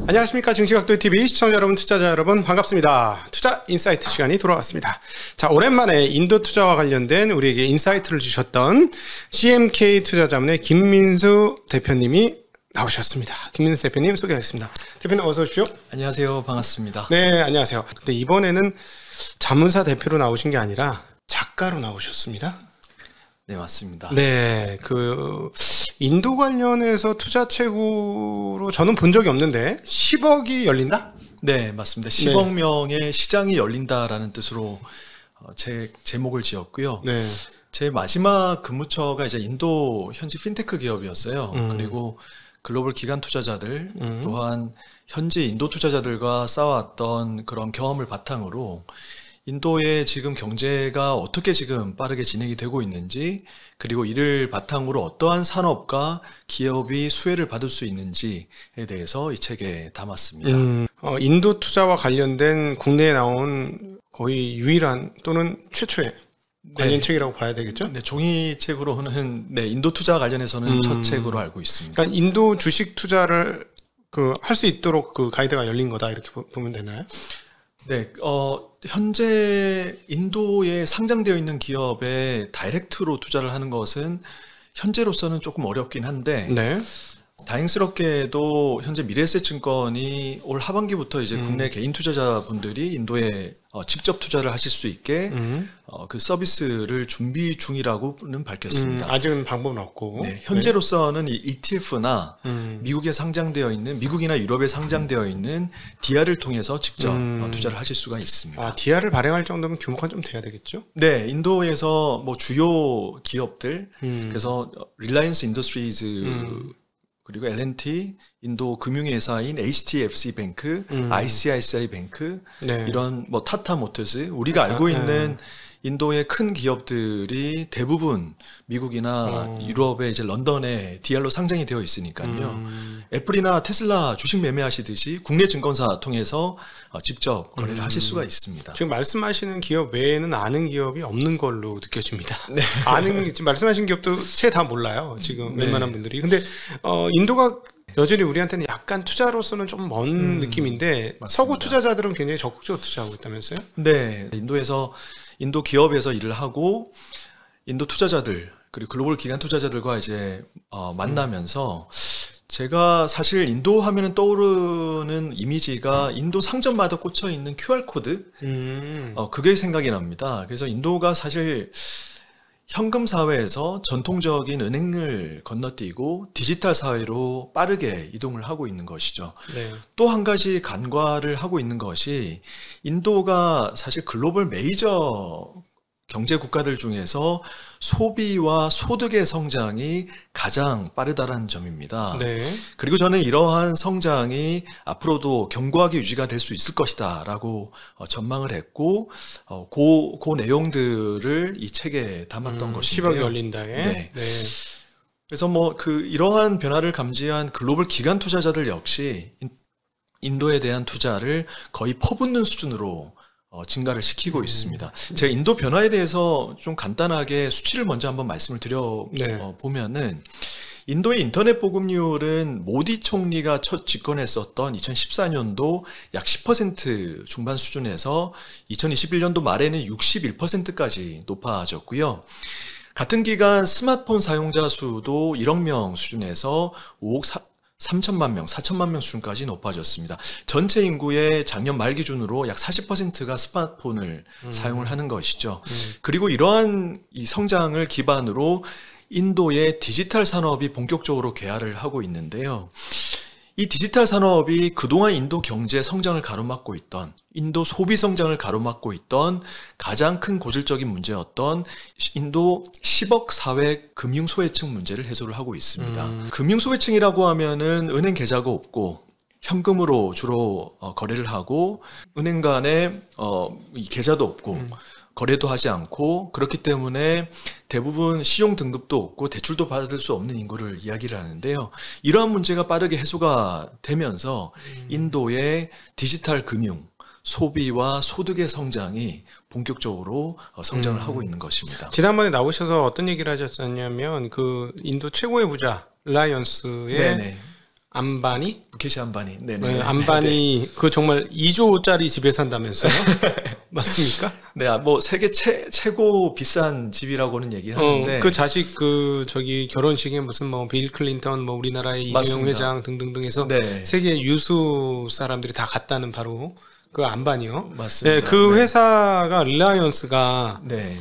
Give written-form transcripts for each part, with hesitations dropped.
안녕하십니까. 증시각도TV 시청자 여러분, 투자자 여러분 반갑습니다. 투자 인사이트 시간이 돌아왔습니다. 자, 오랜만에 인도 투자와 관련된 우리에게 인사이트를 주셨던 CMK 투자자문의 김민수 대표님이 나오셨습니다. 김민수 대표님 소개하겠습니다. 대표님 어서 오십시오. 안녕하세요. 반갑습니다. 네, 안녕하세요. 근데 이번에는 자문사 대표로 나오신 게 아니라 작가로 나오셨습니다. 네, 맞습니다. 네, 인도 관련해서 투자 최고로 저는 본 적이 없는데 10억이 열린다? 네, 맞습니다. 10억 명의 시장이 열린다라는 뜻으로 제목을 지었고요. 네. 제 마지막 근무처가 이제 인도 현지 핀테크 기업이었어요. 그리고 글로벌 기관 투자자들 또한 현지 인도 투자자들과 쌓아왔던 그런 경험을 바탕으로 인도의 지금 경제가 어떻게 지금 빠르게 진행이 되고 있는지, 그리고 이를 바탕으로 어떠한 산업과 기업이 수혜를 받을 수 있는지에 대해서 이 책에 담았습니다. 인도 투자와 관련된 국내에 나온 거의 유일한 또는 최초의 관련 책이라고 봐야 되겠죠? 네, 종이책으로는 인도 투자 관련해서는 첫 책으로 알고 있습니다. 그러니까 인도 주식 투자를 할 수 있도록 가이드가 열린 거다, 이렇게 보면 되나요? 네, 현재 인도에 상장되어 있는 기업에 다이렉트로 투자를 하는 것은 현재로서는 조금 어렵긴 한데, 네. 다행스럽게도 현재 미래에셋증권이 올 하반기부터 이제 국내 개인 투자자분들이 인도에 직접 투자를 하실 수 있게 그 서비스를 준비 중이라고는 밝혔습니다. 아직은 방법은 없고. 네, 현재로서는 이 ETF나 미국에 상장되어 있는, 미국이나 유럽에 상장되어 있는 DR을 통해서 직접 투자를 하실 수가 있습니다. 아, DR을 발행할 정도면 규모가 좀 돼야 되겠죠? 네, 인도에서 뭐 주요 기업들, 그래서 릴라이언스 인더스트리즈, 그리고 L&T, 인도 금융회사인 HDFC 뱅크, ICICI 뱅크, 네. 이런 뭐 타타 모터스, 우리가 알고 있는 인도의 큰 기업들이 대부분 미국이나 유럽의 이제 런던에 DR로 상장이 되어 있으니까요. 애플이나 테슬라 주식 매매하시듯이 국내 증권사 통해서 직접 거래를 하실 수가 있습니다. 지금 말씀하시는 기업 외에는 아는 기업이 없는 걸로 느껴집니다. 네. 지금 말씀하신 기업도 채 다 몰라요, 지금 웬만한 분들이. 근데 인도가 여전히 우리한테는 약간 투자로서는 좀 먼 느낌인데, 맞습니다. 서구 투자자들은 굉장히 적극적으로 투자하고 있다면서요? 네, 인도 기업에서 일을 하고 인도 투자자들, 그리고 글로벌 기관 투자자들과 이제 만나면서 제가 사실 인도 하면은 떠오르는 이미지가 인도 상점마다 꽂혀 있는 QR코드, 그게 생각이 납니다. 그래서 인도가 사실 현금 사회에서 전통적인 은행을 건너뛰고 디지털 사회로 빠르게 이동을 하고 있는 것이죠. 네. 또 한 가지 간과를 하고 있는 것이, 인도가 사실 글로벌 메이저 경제 국가들 중에서 소비와 소득의 성장이 가장 빠르다는 점입니다. 네. 그리고 저는 이러한 성장이 앞으로도 견고하게 유지가 될 수 있을 것이다 라고 전망을 했고, 그 내용들을 이 책에 담았던 것인데요. 10억이 열린다에. 네. 네. 그래서 이러한 변화를 감지한 글로벌 기관 투자자들 역시 인도에 대한 투자를 거의 퍼붓는 수준으로 증가를 시키고 있습니다. 제가 인도 변화에 대해서 좀 간단하게 수치를 먼저 한번 말씀을 보면은, 인도의 인터넷 보급률은 모디 총리가 첫 집권했었던 2014년도 약 10% 중반 수준에서 2021년도 말에는 61%까지 높아졌고요. 같은 기간 스마트폰 사용자 수도 1억 명 수준에서 5억 3천만 명, 4천만 명 수준까지 높아졌습니다. 전체 인구의 작년 말 기준으로 약 40%가 스마트폰을 사용을 하는 것이죠. 그리고 이러한 이 성장을 기반으로 인도의 디지털 산업이 본격적으로 개화를 하고 있는데요. 이 디지털 산업이 그동안 인도 경제 성장을 가로막고 있던, 인도 소비 성장을 가로막고 있던 가장 큰 고질적인 문제였던 인도 10억 사회 금융소외층 문제를 해소를 하고 있습니다. 금융소외층이라고 하면은 은행 계좌가 없고 현금으로 주로 거래를 하고, 은행 간에 이 계좌도 없고 거래도 하지 않고, 그렇기 때문에 대부분 신용 등급도 없고 대출도 받을 수 없는 인구를 이야기를 하는데요. 이러한 문제가 빠르게 해소가 되면서 인도의 디지털 금융, 소비와 소득의 성장이 본격적으로 성장을 하고 있는 것입니다. 지난번에 나오셔서 어떤 얘기를 하셨냐면, 인도 최고의 부자 릴라이언스의 안바니? 무케시 안바니. 네네. 네, 안바니 그 정말 2조짜리 집에 산다면서요? 맞습니까? 네, 뭐 세계 최고 비싼 집이라고는 얘기를 하는데 그 자식 그 저기 결혼식에 무슨 뭐 빌 클린턴 뭐 우리나라의 이재용 맞습니다. 회장 등등등 해서 네. 세계 유수 사람들이 다 갔다는 바로 그 안바니요. 맞습니다. 네, 그 네. 회사가 릴라이언스가 네.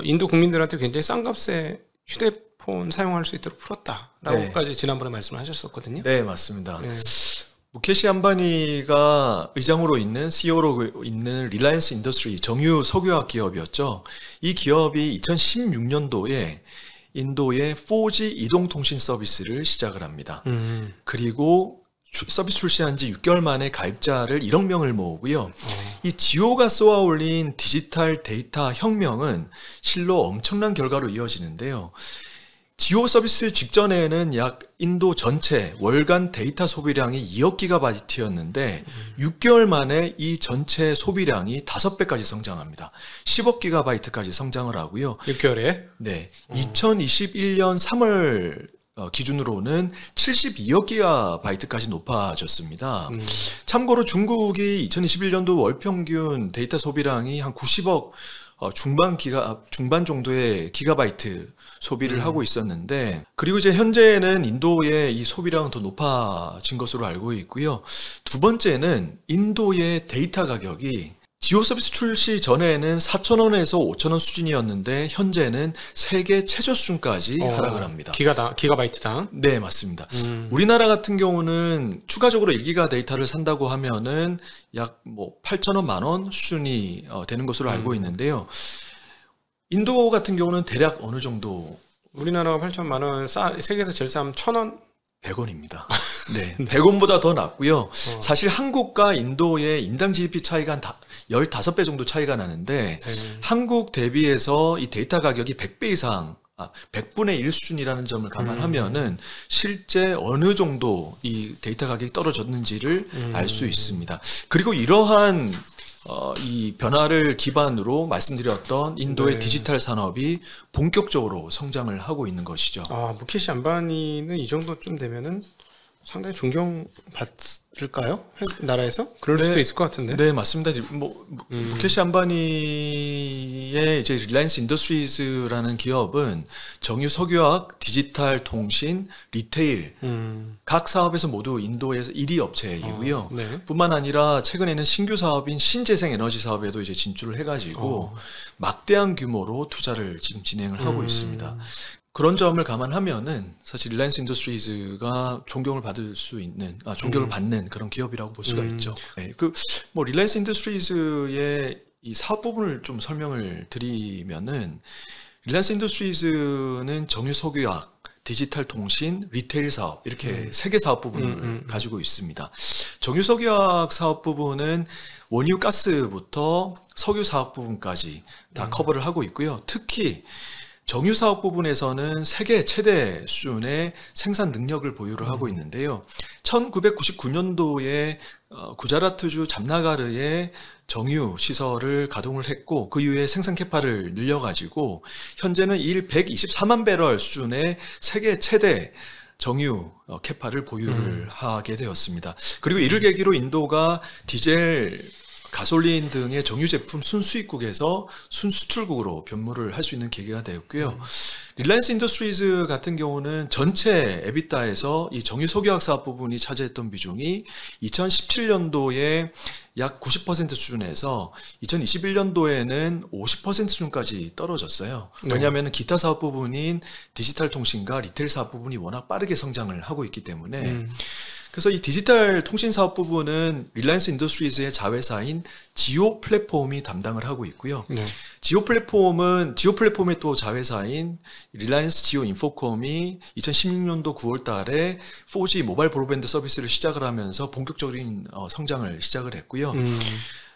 인도 국민들한테 굉장히 싼 값에 휴대폰 사용할 수 있도록 풀었다라고까지 지난번에 말씀을 하셨었거든요. 네, 맞습니다. 네. 무케시 안바니가 의장으로 있는 CEO로 있는 릴라이언스 인더스트리 정유 석유화학 기업이었죠. 이 기업이 2016년도에 인도의 4G 이동통신 서비스를 시작을 합니다. 그리고 서비스 출시한 지 6개월 만에 가입자를 1억 명을 모으고요. 이 지오가 쏘아 올린 디지털 데이터 혁명은 실로 엄청난 결과로 이어지는데요. 지오 서비스 직전에는 약 인도 전체 월간 데이터 소비량이 2억 기가바이트였는데 6개월 만에 이 전체 소비량이 5배까지 성장합니다. 10억 기가바이트까지 성장을 하고요. 6개월에? 네. 2021년 3월 기준으로는 72억 기가바이트까지 높아졌습니다. 참고로 중국이 2021년도 월 평균 데이터 소비량이 한 90억 중반 정도의 기가바이트 소비를 하고 있었는데, 그리고 이제 현재는 인도의 이 소비량은 더 높아진 것으로 알고 있고요. 두 번째는 인도의 데이터 가격이 지오 서비스 출시 전에는 4,000원에서 5,000원 수준이었는데 현재는 세계 최저 수준까지 하락을 합니다. 기가바이트당? 네, 맞습니다. 우리나라 같은 경우는 추가적으로 1기가 데이터를 산다고 하면은 약 뭐 8,000원, 만원 수준이 되는 것으로 알고 있는데요. 인도 같은 경우는 대략 어느 정도? 우리나라가 8천만 원, 세계에서 제일 싸면 1,000원? 100원입니다. 네, 100원보다 더 낮고요. 사실 한국과 인도의 인당 GDP 차이가 한 15배 정도 차이가 나는데 한국 대비해서 이 데이터 가격이 100배 이상 100분의 1 수준이라는 점을 감안하면은 실제 어느 정도 이 데이터 가격이 떨어졌는지를 알 수 있습니다. 그리고 이러한 이 변화를 기반으로 말씀드렸던 인도의 디지털 산업이 본격적으로 성장을 하고 있는 것이죠. 무케시 안바니는 이 정도쯤 되면은 상당히 존경받을까요? 나라에서? 그럴 수도 있을 것 같은데. 네, 맞습니다. 무케시 안바니의 이제 릴라이언스 인더스트리즈라는 기업은 정유 석유화학, 디지털 통신, 리테일 각 사업에서 모두 인도에서 1위 업체이고요. 뿐만 아니라 최근에는 신규 사업인 신재생 에너지 사업에도 이제 진출을 해가지고 막대한 규모로 투자를 지금 진행을 하고 있습니다. 그런 점을 감안하면은 사실 릴라이언스 인더스트리즈가 존경을 받을 수 있는, 존경을 받는 그런 기업이라고 볼 수가 있죠. 네, 릴라이언스 인더스트리즈의 이 사업 부분을 좀 설명을 드리면은, 릴라이언스 인더스트리즈는 정유 석유화학, 디지털 통신, 리테일 사업 이렇게 세 개 사업 부분을 가지고 있습니다. 정유 석유화학 사업 부분은 원유 가스부터 석유 사업 부분까지 다 커버를 하고 있고요. 특히 정유 사업 부분에서는 세계 최대 수준의 생산 능력을 보유를 하고 있는데요. 1999년도에 구자라트주 잠나가르에 정유 시설을 가동을 했고 그 이후에 생산 캐파를 늘려가지고 현재는 일 124만 배럴 수준의 세계 최대 정유 캐파를 보유를 하게 되었습니다. 그리고 이를 계기로 인도가 디젤, 가솔린 등의 정유 제품 순수입국에서 순수출국으로 변모를 할 수 있는 계기가 되었고요. 릴라이언스 인더스트리즈 같은 경우는 전체 에비타에서 이 정유 석유화학 사업 부분이 차지했던 비중이 2017년도에 약 90% 수준에서 2021년도에는 50% 수준까지 떨어졌어요. 왜냐하면 기타 사업 부분인 디지털 통신과 리테일 사업 부분이 워낙 빠르게 성장을 하고 있기 때문에 그래서 이 디지털 통신 사업 부분은 릴라이언스 인더스트리즈의 자회사인 지오 플랫폼이 담당을 하고 있고요. 지오 플랫폼의 또 자회사인 릴라이언스 지오 인포콤이 2016년도 9월 달에 4G 모바일 브로드밴드 서비스를 시작을 하면서 본격적인 성장을 시작을 했고요.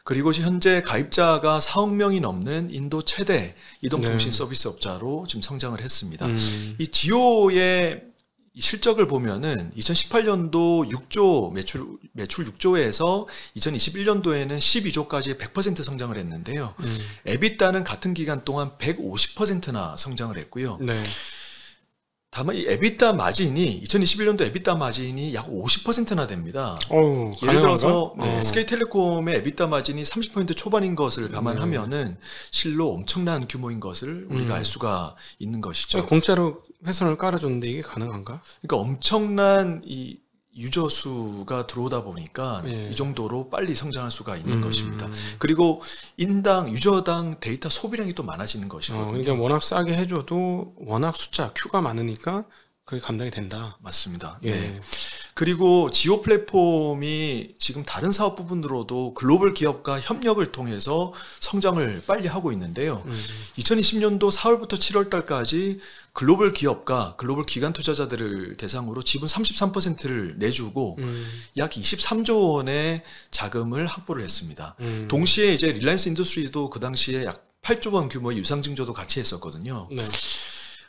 그리고 현재 가입자가 4억 명이 넘는 인도 최대 이동통신 서비스 업자로 지금 성장을 했습니다. 이 지오의 실적을 보면은 2018년도 6조 매출 6조에서 2021년도에는 12조까지 100% 성장을 했는데요. 에비타는 같은 기간 동안 150%나 성장을 했고요. 다만 이 에비타 마진이 2021년도 에비타 마진이 약 50%나 됩니다. 예를 들어서 SK텔레콤의 에비타 마진이 30% 초반인 것을 감안하면은 실로 엄청난 규모인 것을 우리가 알 수가 있는 것이죠. 공짜로 회선을 깔아줬는데 이게 가능한가? 그러니까 엄청난 이 유저 수가 들어오다 보니까 이 정도로 빨리 성장할 수가 있는 것입니다. 그리고 인당 유저당 데이터 소비량이 또 많아지는 것이거든요. 그러니까 워낙 싸게 해줘도 워낙 숫자 큐가 많으니까 그게 감당이 된다. 맞습니다. 네. 그리고 지오 플랫폼이 지금 다른 사업 부분으로도 글로벌 기업과 협력을 통해서 성장을 빨리 하고 있는데요. 2020년도 4월부터 7월 달까지 글로벌 기업과 글로벌 기관 투자자들을 대상으로 지분 33%를 내주고 약 23조 원의 자금을 확보를 했습니다. 동시에 이제 릴라이언스 인더스트리도 그 당시에 약 8조 원 규모의 유상증조도 같이 했었거든요. 네.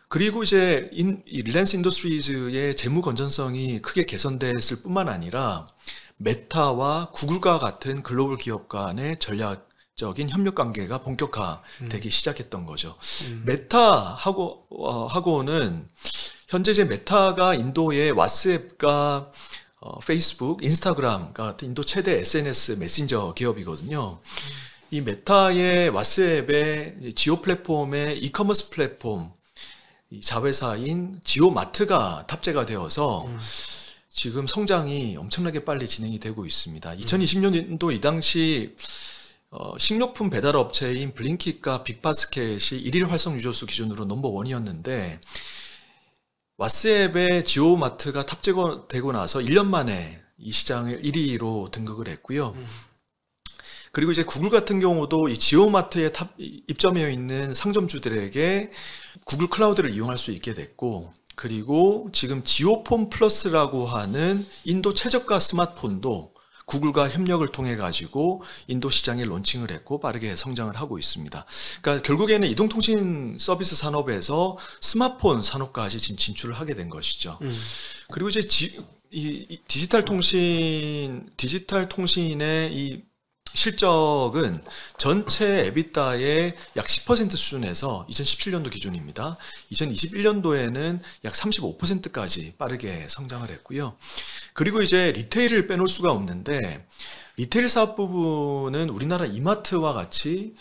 그리고 이제 이 릴라이언스 인더스트리즈의 재무 건전성이 크게 개선됐을 뿐만 아니라 메타와 구글과 같은 글로벌 기업 간의 전략적인 협력 관계가 본격화되기 시작했던 거죠. 메타하고는 현재 이제 메타가 인도의 왓츠앱과 페이스북, 인스타그램 같은 인도 최대 SNS 메신저 기업이거든요. 이 메타의 왓츠앱의 지오 플랫폼의 이커머스 플랫폼 이 자회사인 지오마트가 탑재가 되어서 지금 성장이 엄청나게 빨리 진행이 되고 있습니다. 2020년도 이 당시 식료품 배달 업체인 블링킷과 빅바스켓이 일일 활성 유저수 기준으로 넘버원이었는데 왓츠앱에 지오마트가 탑재되고 나서 1년 만에 이 시장을 1위로 등극을 했고요. 그리고 이제 구글 같은 경우도 이 지오마트에 입점해 있는 상점주들에게 구글 클라우드를 이용할 수 있게 됐고, 그리고 지금 지오폰 플러스라고 하는 인도 최저가 스마트폰도 구글과 협력을 통해 가지고 인도 시장에 론칭을 했고 빠르게 성장을 하고 있습니다. 그러니까 결국에는 이동통신 서비스 산업에서 스마트폰 산업까지 지금 진출을 하게 된 것이죠. 그리고 이제 이 디지털 통신의 이 실적은 전체 에비타의 약 10% 수준에서 2017년도 기준입니다. 2021년도에는 약 35%까지 빠르게 성장을 했고요. 그리고 이제 리테일을 빼놓을 수가 없는데 리테일 사업 부분은 우리나라 이마트와 같이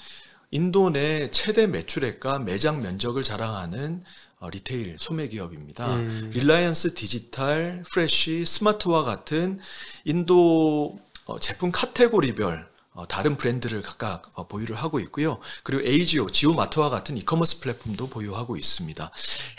인도 내 최대 매출액과 매장 면적을 자랑하는 리테일 소매 기업입니다. 릴라이언스 디지털, 프레쉬, 스마트와 같은 인도 제품 카테고리별 다른 브랜드를 각각 보유를 하고 있고요. 그리고 에이지오, 지오마트와 같은 이커머스 플랫폼도 보유하고 있습니다.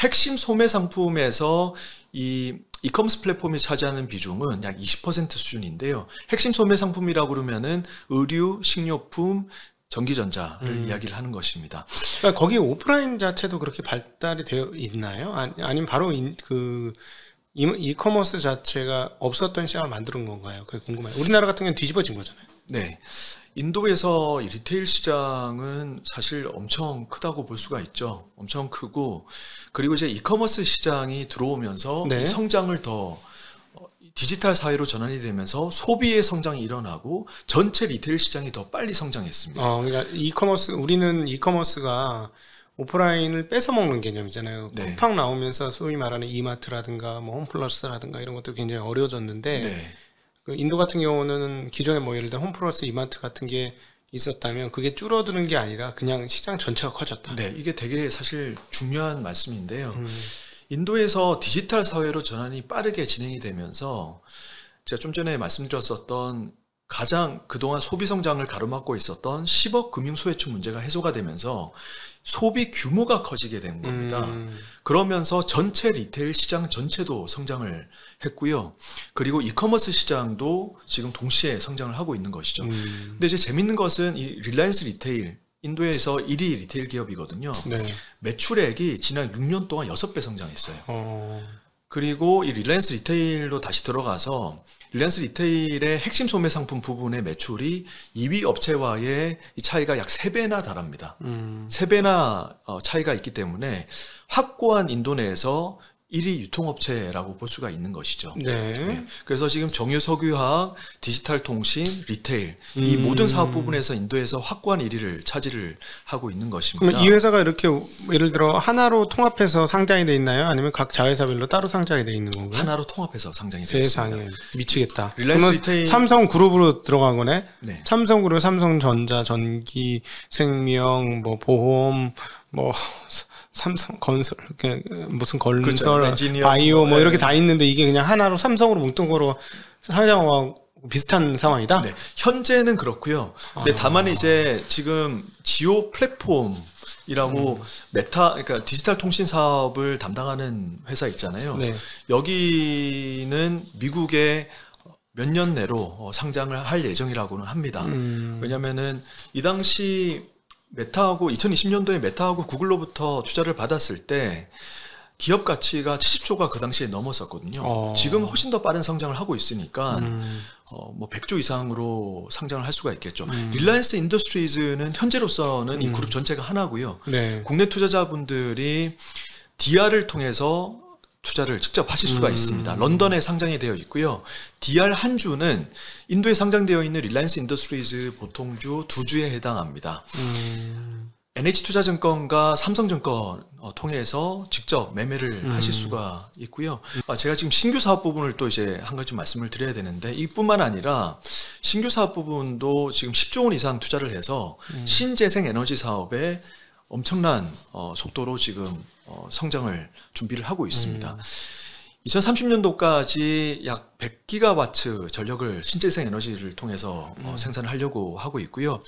핵심 소매 상품에서 이 이커머스 플랫폼이 차지하는 비중은 약 20% 수준인데요. 핵심 소매 상품이라고 그러면은 의류, 식료품, 전기전자를 이야기를 하는 것입니다. 그러니까 거기 오프라인 자체도 그렇게 발달이 되어 있나요? 아니면 바로 이커머스 자체가 없었던 시장을 만드는 건가요? 그게 궁금해요. 우리나라 같은 경우는 뒤집어진 거잖아요. 네. 인도에서 이 리테일 시장은 사실 엄청 크다고 볼 수가 있죠. 엄청 크고, 그리고 이제 이커머스 시장이 들어오면서 이 성장을 더 디지털 사회로 전환이 되면서 소비의 성장이 일어나고 전체 리테일 시장이 더 빨리 성장했습니다. 그러니까 우리는 이커머스가 오프라인을 뺏어먹는 개념이잖아요. 쿠팡 나오면서 소위 말하는 이마트라든가 뭐 홈플러스라든가 이런 것도 굉장히 어려워졌는데 그 인도 같은 경우는 기존에 뭐 예를 들어 홈플러스, 이마트 같은 게 있었다면 그게 줄어드는 게 아니라 그냥 시장 전체가 커졌다. 네, 이게 되게 사실 중요한 말씀인데요. 인도에서 디지털 사회로 전환이 빠르게 진행이 되면서 제가 좀 전에 말씀드렸었던 가장 그동안 소비 성장을 가로막고 있었던 10억 금융 소외축 문제가 해소가 되면서 소비 규모가 커지게 된 겁니다. 그러면서 전체 리테일 시장 전체도 성장을 했고요. 그리고 이커머스 시장도 지금 동시에 성장을 하고 있는 것이죠. 근데 이제 재밌는 것은 이 릴라이언스 리테일, 인도에서 1위 리테일 기업이거든요. 매출액이 지난 6년 동안 6배 성장했어요. 그리고 이 릴라이언스 리테일로 다시 들어가서 릴라이언스 리테일의 핵심 소매 상품 부분의 매출이 2위 업체와의 이 차이가 약 3배나 달합니다. 3배나 차이가 있기 때문에 확고한 인도 내에서 1위 유통업체라고 볼 수가 있는 것이죠. 네. 그래서 지금 정유, 석유화학, 디지털 통신, 리테일 이 모든 사업 부분에서 인도에서 확고한 1위를 차지를 하고 있는 것입니다. 그럼 이 회사가 이렇게 예를 들어 하나로 통합해서 상장이 돼 있나요? 아니면 각 자회사별로 따로 상장이 돼 있는 건가요? 하나로 통합해서 상장이 되어 있습니다. 세상에 미치겠다. 릴라이언스 리테일 삼성 그룹으로 들어간 거네. 네. 삼성 그룹, 삼성전자, 전기, 생명, 뭐 보험, 뭐 삼성 건설, 무슨 건설, 그렇죠. 엔지니어, 바이오 뭐 이렇게 다 있는데 이게 그냥 하나로 삼성으로 뭉뚱 거로 상장하고 비슷한 상황이다. 네. 현재는 그렇고요. 근데 다만 이제 지금 지오 플랫폼이라고 그러니까 디지털 통신 사업을 담당하는 회사 있잖아요. 네. 여기는 미국에 몇 년 내로 상장을 할 예정이라고는 합니다. 왜냐면은 이 당시 메타하고 2020년도에 메타하고 구글로부터 투자를 받았을 때 기업 가치가 70조가 그 당시에 넘었었거든요. 지금 훨씬 더 빠른 성장을 하고 있으니까 뭐 100조 이상으로 상장을 할 수가 있겠죠. 릴라이언스 인더스트리즈는 현재로서는 이 그룹 전체가 하나고요. 네. 국내 투자자분들이 DR을 통해서 투자를 직접 하실 수가 있습니다. 런던에 상장이 되어 있고요. DR 한 주는 인도에 상장되어 있는 릴라이언스 인더스트리즈 보통주 2주에 해당합니다. NH투자증권과 삼성증권 통해서 직접 매매를 하실 수가 있고요. 제가 지금 신규 사업 부분을 또 이제 한 가지 좀 말씀을 드려야 되는데 이뿐만 아니라 신규 사업 부분도 지금 10조 원 이상 투자를 해서 신재생 에너지 사업에 엄청난 속도로 지금 성장을 준비를 하고 있습니다. 2030년도까지 약 100기가와트 전력을 신재생 에너지를 통해서 생산을 하려고 하고 있고요.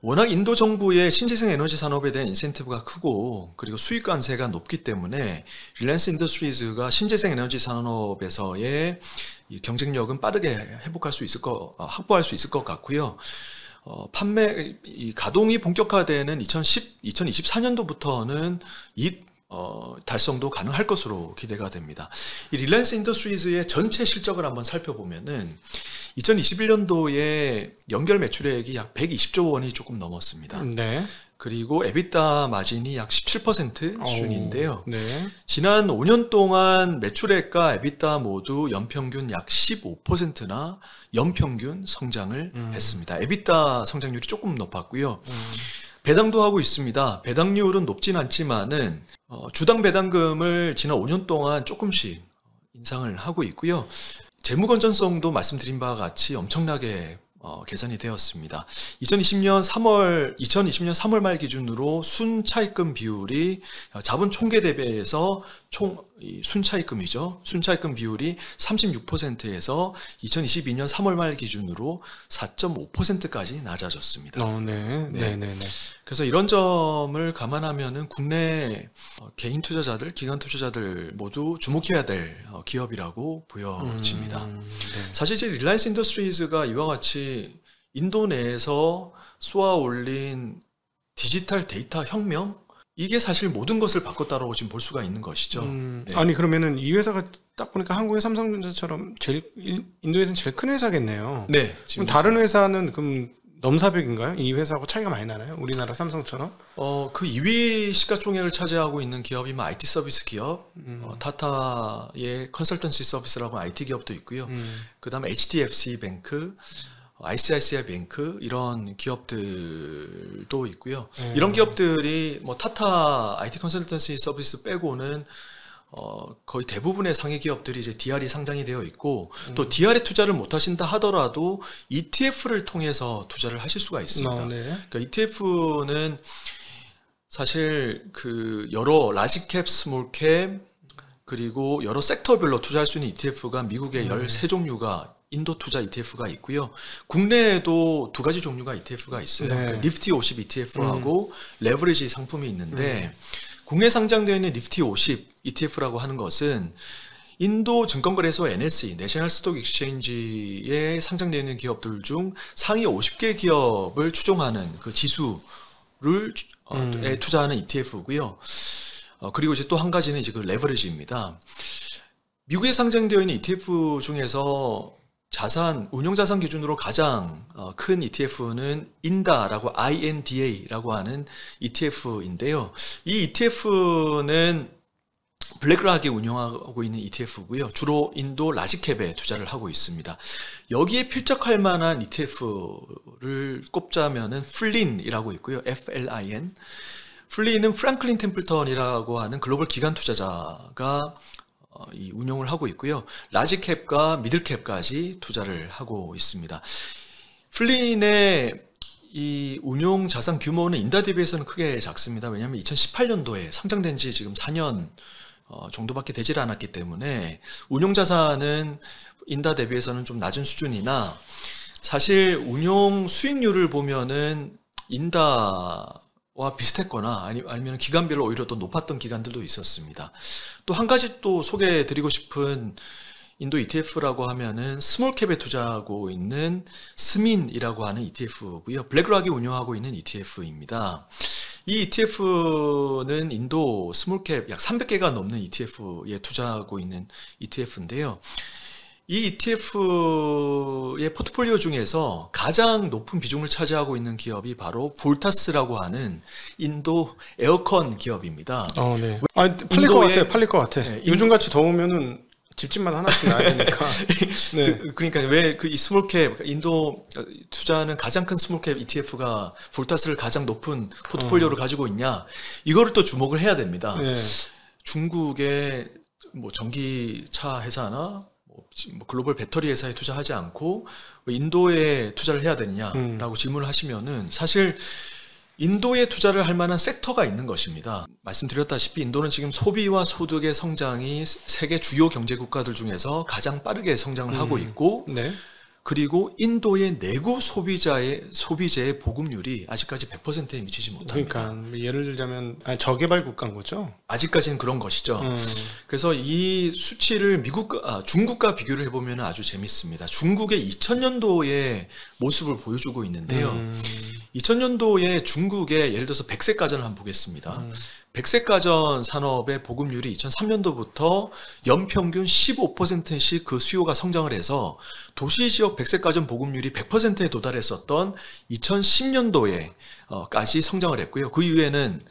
워낙 인도 정부의 신재생 에너지 산업에 대한 인센티브가 크고 그리고 수익 관세가 높기 때문에 릴라이언스 인더스트리즈가 신재생 에너지 산업에서의 이 경쟁력은 빠르게 회복할 수 있을 확보할 수 있을 것 같고요. 이 가동이 본격화되는 2024년도부터는 이익 달성도 가능할 것으로 기대가 됩니다. 이 릴라이언스 인더스트리즈의 전체 실적을 한번 살펴보면은 2021년도에 연결 매출액이 약 120조 원이 조금 넘었습니다. 네. 그리고 에비타 마진이 약 17% 수준인데요. 네. 지난 5년 동안 매출액과 에비타 모두 연평균 약 15%나 연평균 성장을 했습니다. 에비타 성장률이 조금 높았고요. 배당도 하고 있습니다. 배당률은 높진 않지만은 주당 배당금을 지난 5년 동안 조금씩 인상을 하고 있고요. 재무 건전성도 말씀드린 바와 같이 엄청나게 개선이 되었습니다. 2020년 3월 말 기준으로 순차입금 비율이 자본 총계 대비해서 순차입금이죠. 순차입금 비율이 36%에서 2022년 3월 말 기준으로 4.5%까지 낮아졌습니다. 네. 그래서 이런 점을 감안하면은 국내 개인 투자자들, 기관 투자자들 모두 주목해야 될 기업이라고 보여집니다. 네. 사실 이제 릴라이언스 인더스트리즈가 이와 같이 인도 내에서 쏘아 올린 디지털 데이터 혁명, 이게 사실 모든 것을 바꿨다라고 지금 볼 수가 있는 것이죠. 네. 아니 그러면은 이 회사가 딱 보니까 한국의 삼성전자처럼 인도에서는 제일 큰 회사겠네요. 네. 지금 다른 회사는 그럼 넘사벽인가요? 이 회사하고 차이가 많이 나나요? 우리나라 삼성처럼? 그 2위 시가총액을 차지하고 있는 기업이 IT 서비스 기업, 타타의 컨설턴시 서비스라고 IT 기업도 있고요. 그 다음에 HDFC 뱅크, ICICI 뱅크 이런 기업들도 있고요. 이런 기업들이 뭐 타타 IT 컨설턴시 서비스 빼고는 거의 대부분의 상위 기업들이 이제 DR이 상장이 되어 있고 또 DR에 투자를 못 하신다 하더라도 ETF를 통해서 투자를 하실 수가 있습니다. 네. 그러니까 ETF는 사실 그 여러 라지캡, 스몰캡 그리고 여러 섹터별로 투자할 수 있는 ETF가 미국에 13종류가 인도 투자 ETF가 있고요. 국내에도 2가지 종류가 ETF가 있어요. 네. 그 니프티 50 ETF하고 레버리지 상품이 있는데 국내 상장되어 있는 니프티 50 ETF라고 하는 것은 인도 증권거래소 NSE, 내셔널 스톡 익스체인지에 상장되어 있는 기업들 중 상위 50개 기업을 추종하는 그 지수를 투자하는 ETF고요. 그리고 이제 또 한 가지는 이제 그 레버리지입니다. 미국에 상장되어 있는 ETF 중에서 운용자산 기준으로 가장 큰 ETF는 인다라고 INDA라고 하는 ETF인데요. 이 ETF는 블랙락이 운영하고 있는 ETF고요. 주로 인도 라지캡에 투자를 하고 있습니다. 여기에 필적할 만한 ETF를 꼽자면은 플린이라고 있고요. FLIN. 플린은 프랭클린 템플턴이라고 하는 글로벌 기관 투자자가 이 운영을 하고 있고요. 라지캡과 미들캡까지 투자를 하고 있습니다. 플린의 이 운용 자산 규모는 인다 대비해서는 크게 작습니다. 왜냐하면 2018년도에 상장된 지 지금 4년 정도밖에 되질 않았기 때문에 운용 자산은 인다 대비해서는 좀 낮은 수준이나 사실 운용 수익률을 보면은 인다와 비슷했거나 아니면 기간별로 오히려 더 높았던 기간들도 있었습니다. 또 한 가지 또 소개해드리고 싶은 인도 ETF라고 하면은 스몰캡에 투자하고 있는 스민이라고 하는 ETF고요. 블랙락이 운영하고 있는 ETF입니다. 이 ETF는 인도 스몰캡 약 300개가 넘는 ETF에 투자하고 있는 ETF인데요. 이 ETF의 포트폴리오 중에서 가장 높은 비중을 차지하고 있는 기업이 바로 볼타스라고 하는 인도 에어컨 기업입니다. 네. 팔릴 것 같아. 네, 요즘같이 더우면은 집집만 하나씩 놔야 되니까. 네. 그러니까 왜 이 스몰캡 인도 투자하는 가장 큰 스몰캡 ETF가 볼타스를 가장 높은 포트폴리오를 가지고 있냐? 이거를 또 주목을 해야 됩니다. 네. 중국의 뭐 전기차 회사나 뭐 글로벌 배터리 회사에 투자하지 않고 왜 인도에 투자를 해야 되느냐라고 질문을 하시면은 사실 인도에 투자를 할 만한 섹터가 있는 것입니다. 말씀드렸다시피 인도는 지금 소비와 소득의 성장이 세계 주요 경제 국가들 중에서 가장 빠르게 성장을 하고 있고 네. 그리고 인도의 내구 소비재의 보급률이 아직까지 100%에 미치지 못합니다. 그러니까 예를 들자면 저개발 국가인 거죠? 아직까지는 그런 것이죠. 그래서 이 수치를 중국과 비교를 해보면 아주 재밌습니다. 중국의 2000년도의 모습을 보여주고 있는데요. 2000년도에 중국의 예를 들어서 백색가전을 한번 보겠습니다. 백색가전 산업의 보급률이 2003년도부터 연평균 15%씩 그 수요가 성장을 해서 도시지역 백색가전 보급률이 100%에 도달했었던 2010년도에까지 성장을 했고요. 그 이후에는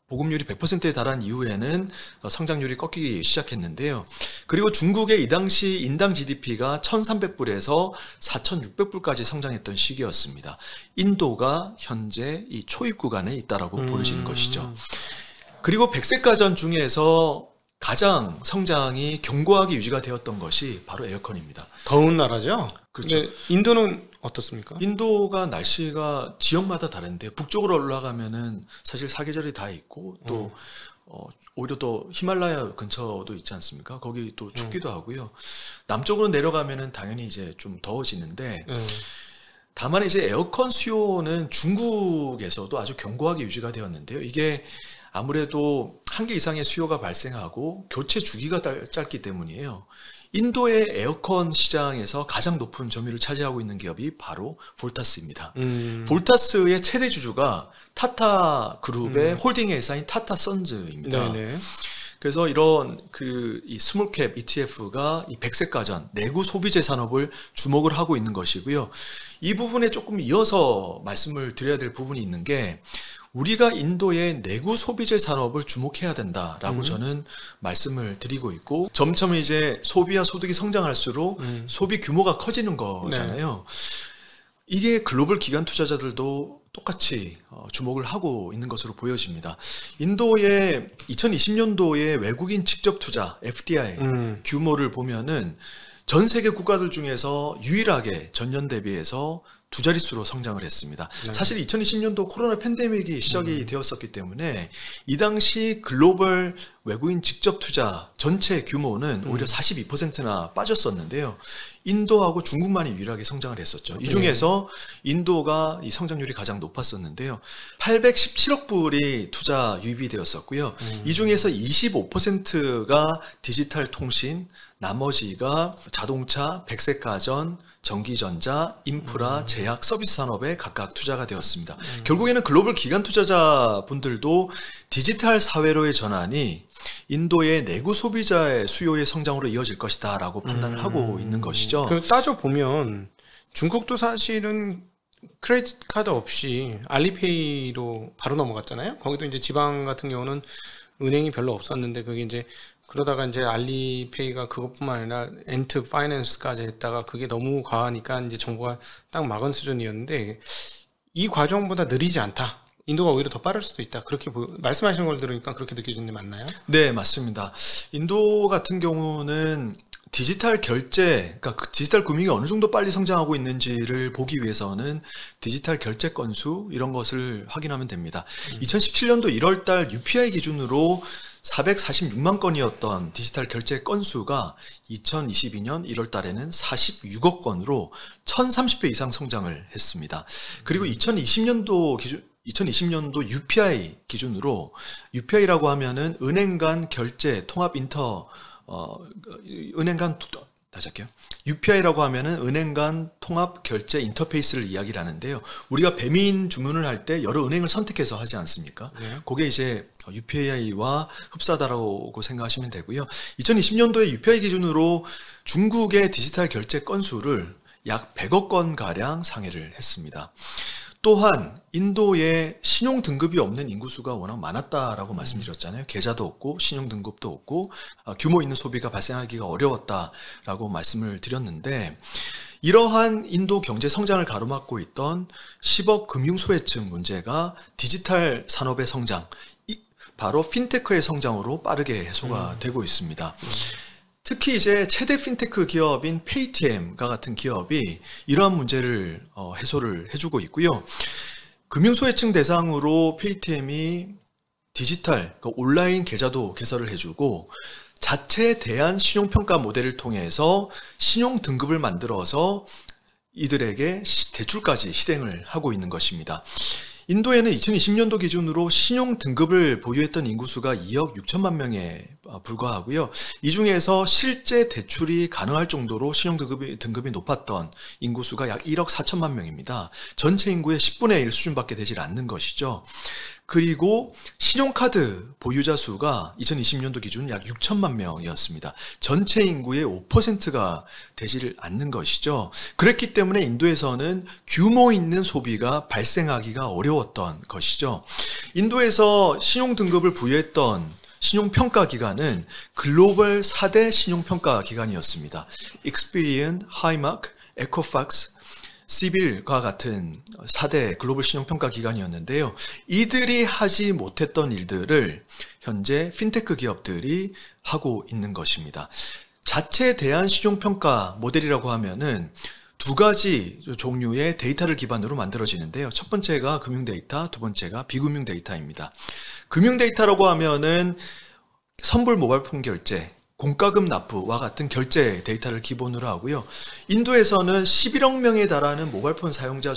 보급률이 100%에 달한 이후에는 성장률이 꺾이기 시작했는데요. 그리고 중국의 이 당시 인당 GDP가 1,300불에서 4,600불까지 성장했던 시기였습니다. 인도가 현재 이 초입 구간에 있다라고 보여지는 것이죠. 그리고 백색가전 중에서 가장 성장이 견고하게 유지가 되었던 것이 바로 에어컨입니다. 더운 나라죠? 그렇죠. 인도는 어떻습니까? 인도가 날씨가 지역마다 다른데 북쪽으로 올라가면은 사실 사계절이 다 있고 또 오히려 또 히말라야 근처도 있지 않습니까? 거기 또 춥기도 하고요. 남쪽으로 내려가면은 당연히 이제 좀 더워지는데 다만 이제 에어컨 수요는 중국에서도 아주 견고하게 유지가 되었는데요. 이게 아무래도 한계 이상의 수요가 발생하고 교체 주기가 짧기 때문이에요. 인도의 에어컨 시장에서 가장 높은 점유율을 차지하고 있는 기업이 바로 볼타스입니다. 볼타스의 최대 주주가 타타 그룹의 홀딩 회사인 타타 선즈입니다. 네네. 그래서 이런 이 스몰캡 ETF가 이 백색가전 내구 소비재 산업을 주목을 하고 있는 것이고요. 이 부분에 조금 이어서 말씀을 드려야 될 부분이 있는 게 우리가 인도의 내구 소비재 산업을 주목해야 된다라고 저는 말씀을 드리고 있고 점점 이제 소비와 소득이 성장할수록 소비 규모가 커지는 거잖아요. 네. 이게 글로벌 기관 투자자들도 똑같이 주목을 하고 있는 것으로 보여집니다. 인도의 2020년도의 외국인 직접 투자 FDI 규모를 보면은 전 세계 국가들 중에서 유일하게 전년 대비해서 두 자릿수로 성장을 했습니다. 네. 사실 2020년도 코로나 팬데믹이 시작이 되었었기 때문에 이 당시 글로벌 외국인 직접 투자 전체 규모는 오히려 42%나 빠졌었는데요. 인도하고 중국만이 유일하게 성장을 했었죠. 이 중에서 인도가 이 성장률이 가장 높았었는데요. 817억 불이 투자 유입이 되었었고요. 이 중에서 25%가 디지털 통신, 나머지가 자동차, 백색가전, 전기전자, 인프라, 제약, 서비스 산업에 각각 투자가 되었습니다. 결국에는 글로벌 기관 투자자분들도 디지털 사회로의 전환이 인도의 내구 소비자의 수요의 성장으로 이어질 것이다 라고 판단을 하고 있는 것이죠. 따져보면 중국도 사실은 크레딧 카드 없이 알리페이로 바로 넘어갔잖아요. 거기도 이제 지방 같은 경우는 은행이 별로 없었는데 그게 이제 그러다가 이제 알리페이가 그것뿐만 아니라 엔트 파이낸스까지 했다가 그게 너무 과하니까 이제 정부가 딱 막은 수준이었는데 이 과정보다 느리지 않다. 인도가 오히려 더 빠를 수도 있다. 그렇게 말씀하시는 걸 들으니까 그렇게 느껴지는데 맞나요? 네, 맞습니다. 인도 같은 경우는 디지털 결제, 그러니까 그 디지털 금융이 어느 정도 빨리 성장하고 있는지를 보기 위해서는 디지털 결제 건수 이런 것을 확인하면 됩니다. 2017년도 1월 달 UPI 기준으로 446만 건이었던 디지털 결제 건수가 2022년 1월 달에는 46억 건으로 1030배 이상 성장을 했습니다. 그리고 2020년도 UPI 기준으로 UPI라고 하면은 은행 간 결제 통합 은행 간 다시 할게요. UPI라고 하면은 은행 간 통합 결제 인터페이스를 이야기를 하는데요. 우리가 배민 주문을 할 때 여러 은행을 선택해서 하지 않습니까? 네. 그게 이제 UPI와 흡사하다고 생각하시면 되고요. 2020년도에 UPI 기준으로 중국의 디지털 결제 건수를 약 100억 건 가량 상회를 했습니다. 또한 인도에 신용 등급이 없는 인구수가 워낙 많았다라고 말씀드렸잖아요. 계좌도 없고 신용 등급도 없고 규모 있는 소비가 발생하기가 어려웠다라고 말씀을 드렸는데 이러한 인도 경제 성장을 가로막고 있던 10억 금융 소외층 문제가 디지털 산업의 성장, 바로 핀테크의 성장으로 빠르게 해소가 되고 있습니다. 특히 이제 최대 핀테크 기업인 페이티엠과 같은 기업이 이러한 문제를 해소를 해주고 있고요. 금융소외층 대상으로 페이티엠이 디지털, 그러니까 온라인 계좌도 개설을 해주고 자체 대안 신용평가 모델을 통해서 신용 등급을 만들어서 이들에게 대출까지 실행을 하고 있는 것입니다. 인도에는 2020년도 기준으로 신용 등급을 보유했던 인구수가 2억 6천만 명에 불과하고요. 이 중에서 실제 대출이 가능할 정도로 신용 등급이 높았던 인구수가 약 1억 4천만 명입니다. 전체 인구의 10분의 1 수준밖에 되질 않는 것이죠. 그리고 신용카드 보유자 수가 2020년도 기준 약 6천만 명이었습니다. 전체 인구의 5%가 되지를 않는 것이죠. 그랬기 때문에 인도에서는 규모 있는 소비가 발생하기가 어려웠던 것이죠. 인도에서 신용등급을 부여했던 신용평가 기관은 글로벌 4대 신용평가 기관이었습니다. 익스피리언, 하이마크, 에코팍스, 시빌과 같은 4대 글로벌 신용평가 기관이었는데요. 이들이 하지 못했던 일들을 현재 핀테크 기업들이 하고 있는 것입니다. 자체 대안 신용평가 모델이라고 하면은 두 가지 종류의 데이터를 기반으로 만들어지는데요. 첫 번째가 금융 데이터, 두 번째가 비금융 데이터입니다. 금융 데이터라고 하면은 선불 모바일폰 결제, 공과금 납부와 같은 결제 데이터를 기본으로 하고요. 인도에서는 11억 명에 달하는 모바일폰 사용자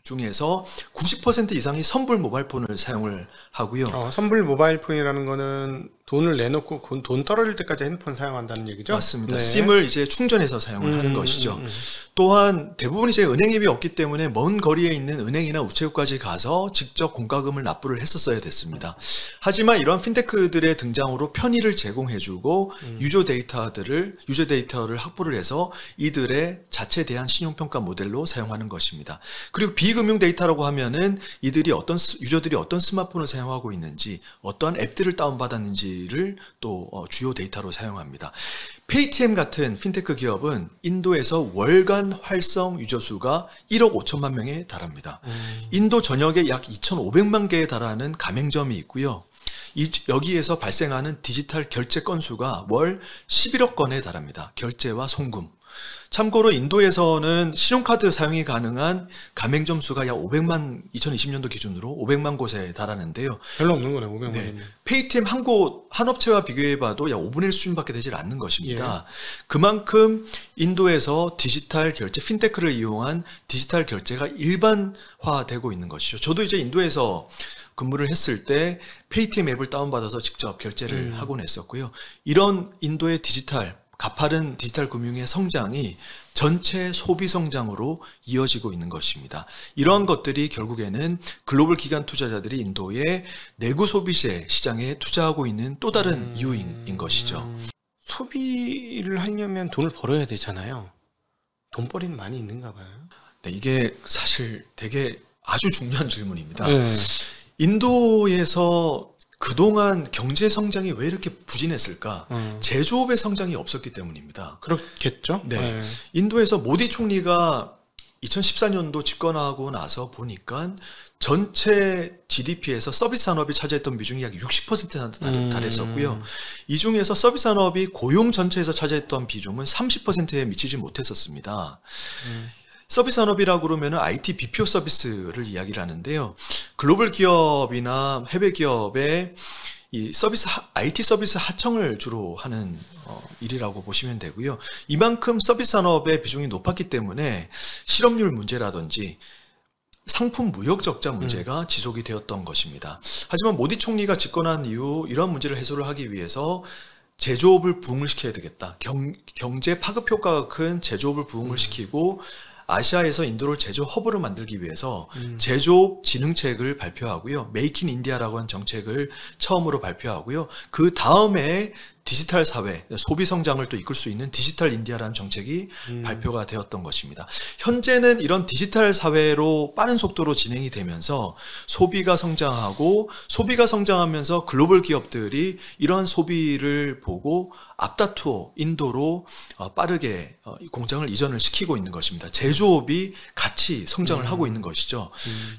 중에서 90% 이상이 선불 모바일폰을 사용을 하고요. 선불 모바일폰이라는 거는 돈을 내놓고 돈 떨어질 때까지 핸드폰 사용한다는 얘기죠? 맞습니다. 네. 심을 이제 충전해서 사용을 하는 것이죠. 또한 대부분 이제 은행 앱이 없기 때문에 먼 거리에 있는 은행이나 우체국까지 가서 직접 공과금을 납부를 했었어야 됐습니다. 하지만 이러한 핀테크들의 등장으로 편의를 제공해주고 유저 데이터를 확보를 해서 이들의 자체 대한 신용평가 모델로 사용하는 것입니다. 그리고 비금융 데이터라고 하면은 이들이 유저들이 어떤 스마트폰을 사용하고 있는지, 어떤 앱들을 다운받았는지 를 또 주요 데이터로 사용합니다. 페이티엠 같은 핀테크 기업은 인도에서 월간 활성 유저 수가 1억 5천만 명에 달합니다. 인도 전역에 약 2,500만 개에 달하는 가맹점이 있고요. 여기에서 발생하는 디지털 결제 건수가 월 11억 건에 달합니다. 결제와 송금. 참고로 인도에서는 신용카드 사용이 가능한 가맹점 수가 약 2020년도 기준으로 500만 곳에 달하는데요. 별로 없는 거네, 500만. 네. 페이티엠 한 업체와 비교해봐도 약 5분의 1 수준밖에 되질 않는 것입니다. 예. 그만큼 인도에서 디지털 결제, 핀테크를 이용한 디지털 결제가 일반화되고 있는 것이죠. 저도 이제 인도에서 근무를 했을 때 페이티엠 앱을 다운받아서 직접 결제를 하곤 했었고요. 이런 인도의 가파른 디지털 금융의 성장이 전체 소비 성장으로 이어지고 있는 것입니다. 이러한 것들이 결국에는 글로벌 기관 투자자들이 인도의 내구 소비재 시장에 투자하고 있는 또 다른 이유인 것이죠. 소비를 하려면 돈을 벌어야 되잖아요. 돈벌이는 많이 있는가 봐요. 네, 이게 사실 되게 아주 중요한 질문입니다. 네. 인도에서 그동안 경제 성장이 왜 이렇게 부진했을까? 제조업의 성장이 없었기 때문입니다. 그렇겠죠. 네. 인도에서 모디 총리가 2014년도 집권하고 나서 보니까 전체 GDP에서 서비스 산업이 차지했던 비중이 약 60%에 달했었고요. 이 중에서 서비스 산업이 고용 전체에서 차지했던 비중은 30%에 미치지 못했었습니다. 서비스 산업이라고 그러면 IT BPO 서비스를 이야기를 하는데요. 글로벌 기업이나 해외 기업의 이 IT 서비스 하청을 주로 하는 일이라고 보시면 되고요. 이만큼 서비스 산업의 비중이 높았기 때문에 실업률 문제라든지 상품 무역 적자 문제가 지속이 되었던 것입니다. 하지만 모디 총리가 집권한 이후 이러한 문제를 해소를 하기 위해서 제조업을 부흥을 시켜야 되겠다. 경제 파급 효과가 큰 제조업을 부흥을 시키고 아시아에서 인도를 제조 허브로 만들기 위해서 제조업 진흥책을 발표하고요. 메이크 인 인디아라고 하는 정책을 처음으로 발표하고요. 그 다음에 디지털 사회, 소비 성장을 또 이끌 수 있는 디지털 인디아라는 정책이 발표가 되었던 것입니다. 현재는 이런 디지털 사회로 빠른 속도로 진행이 되면서 소비가 성장하고 소비가 성장하면서 글로벌 기업들이 이러한 소비를 보고 앞다투어 인도로 빠르게 공장을 이전을 시키고 있는 것입니다. 제조업이 같이 성장을 하고 있는 것이죠.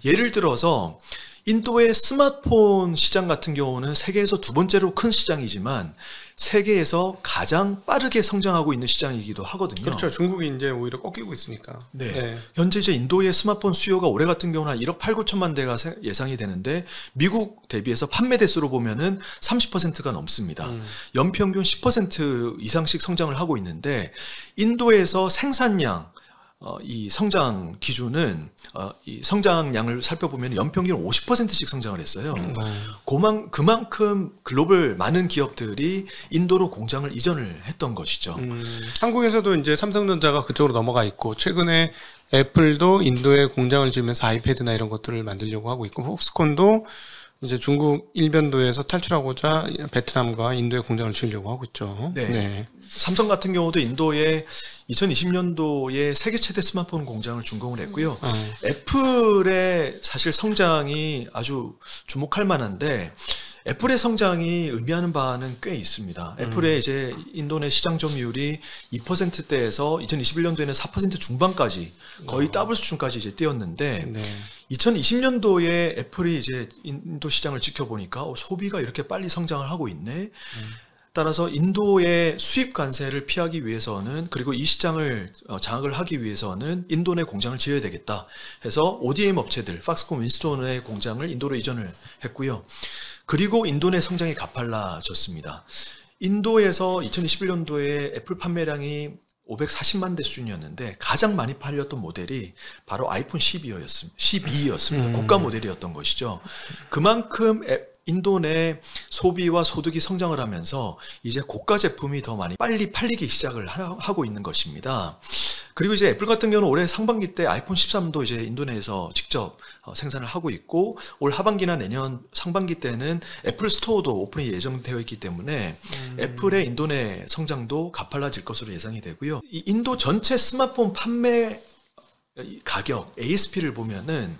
예를 들어서 인도의 스마트폰 시장 같은 경우는 세계에서 두 번째로 큰 시장이지만 세계에서 가장 빠르게 성장하고 있는 시장이기도 하거든요. 그렇죠. 중국이 이제 오히려 꺾이고 있으니까. 네. 네. 현재 이제 인도의 스마트폰 수요가 올해 같은 경우는 1억 8, 9천만 대가 예상이 되는데 미국 대비해서 판매 대수로 보면은 30%가 넘습니다. 연평균 10% 이상씩 성장을 하고 있는데 인도에서 생산량 이 성장 기준은 이 성장량을 살펴보면 연평균 50%씩 성장을 했어요. 그만큼 글로벌 많은 기업들이 인도로 공장을 이전을 했던 것이죠. 한국에서도 이제 삼성전자가 그쪽으로 넘어가 있고 최근에 애플도 인도에 공장을 지으면서 아이패드나 이런 것들을 만들려고 하고 있고 폭스콘도 이제 중국 일변도에서 탈출하고자 베트남과 인도에 공장을 지으려고 하고 있죠. 네. 네. 삼성 같은 경우도 인도에 2020년도에 세계 최대 스마트폰 공장을 준공을 했고요. 애플의 사실 성장이 아주 주목할 만한데 애플의 성장이 의미하는 바는 꽤 있습니다. 애플의 이제 인도 내 시장 점유율이 2%대에서 2021년도에는 4% 중반까지 거의 더블 수준까지 이제 뛰었는데 네. 2020년도에 애플이 이제 인도 시장을 지켜보니까 소비가 이렇게 빨리 성장을 하고 있네. 따라서 인도의 수입 관세를 피하기 위해서는 그리고 이 시장을 장악을 하기 위해서는 인도 내 공장을 지어야 되겠다 해서 ODM 업체들 팍스콘 윈스톤의 공장을 인도로 이전을 했고요. 그리고 인도 내 성장이 가팔라졌습니다. 인도에서 2021년도에 애플 판매량이 540만 대 수준이었는데 가장 많이 팔렸던 모델이 바로 아이폰 12였습니다. 고가 모델이었던 것이죠. 그만큼 인도 내 소비와 소득이 성장을 하면서 이제 고가 제품이 더 많이 빨리 팔리기 시작을 하고 있는 것입니다. 그리고 이제 애플 같은 경우는 올해 상반기 때 아이폰 13도 이제 인도 내에서 직접 생산을 하고 있고 올 하반기나 내년 상반기 때는 애플 스토어도 오픈이 예정되어 있기 때문에 애플의 인도 내 성장도 가팔라질 것으로 예상이 되고요. 이 인도 전체 스마트폰 판매 가격 ASP를 보면은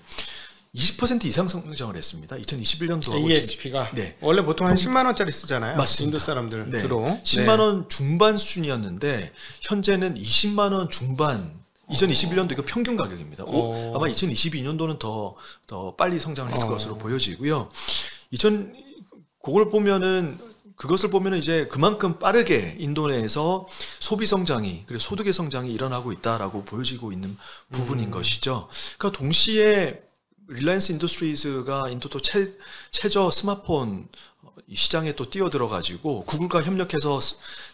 20% 이상 성장을 했습니다. 2021년도하고 ASP가 네. 원래 보통 한 10만 원짜리 쓰잖아요. 맞습니다. 인도 사람들 네. 주로 10만 원 중반 수준이었는데 현재는 20만 원 중반. 2021년도 이거 평균 가격입니다. 아마 2022년도는 더 빨리 성장을 했을 것으로 보여지고요. 그것을 보면은 이제 그만큼 빠르게 인도 내에서 소비 성장이 그리고 소득의 성장이 일어나고 있다라고 보여지고 있는 부분인 것이죠. 그러니까 동시에 릴라이언스 인더스트리즈가 인도 또 최저 스마트폰 시장에 또 뛰어들어가지고 구글과 협력해서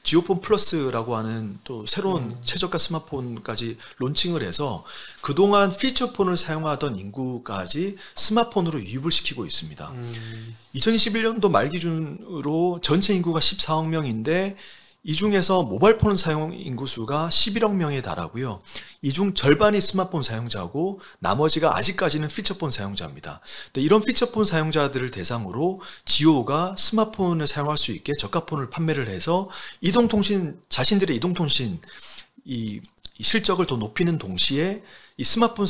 지오폰 플러스라고 하는 또 새로운 최저가 스마트폰까지 론칭을 해서 그동안 피처폰을 사용하던 인구까지 스마트폰으로 유입을 시키고 있습니다. 2021년도 말 기준으로 전체 인구가 14억 명인데 이 중에서 모바일폰 사용 인구수가 11억 명에 달하고요. 이 중 절반이 스마트폰 사용자고 나머지가 아직까지는 피처폰 사용자입니다. 이런 피처폰 사용자들을 대상으로 지오가 스마트폰을 사용할 수 있게 저가폰을 판매를 해서 자신들의 이동통신 이 이 실적을 더 높이는 동시에 이 스마트폰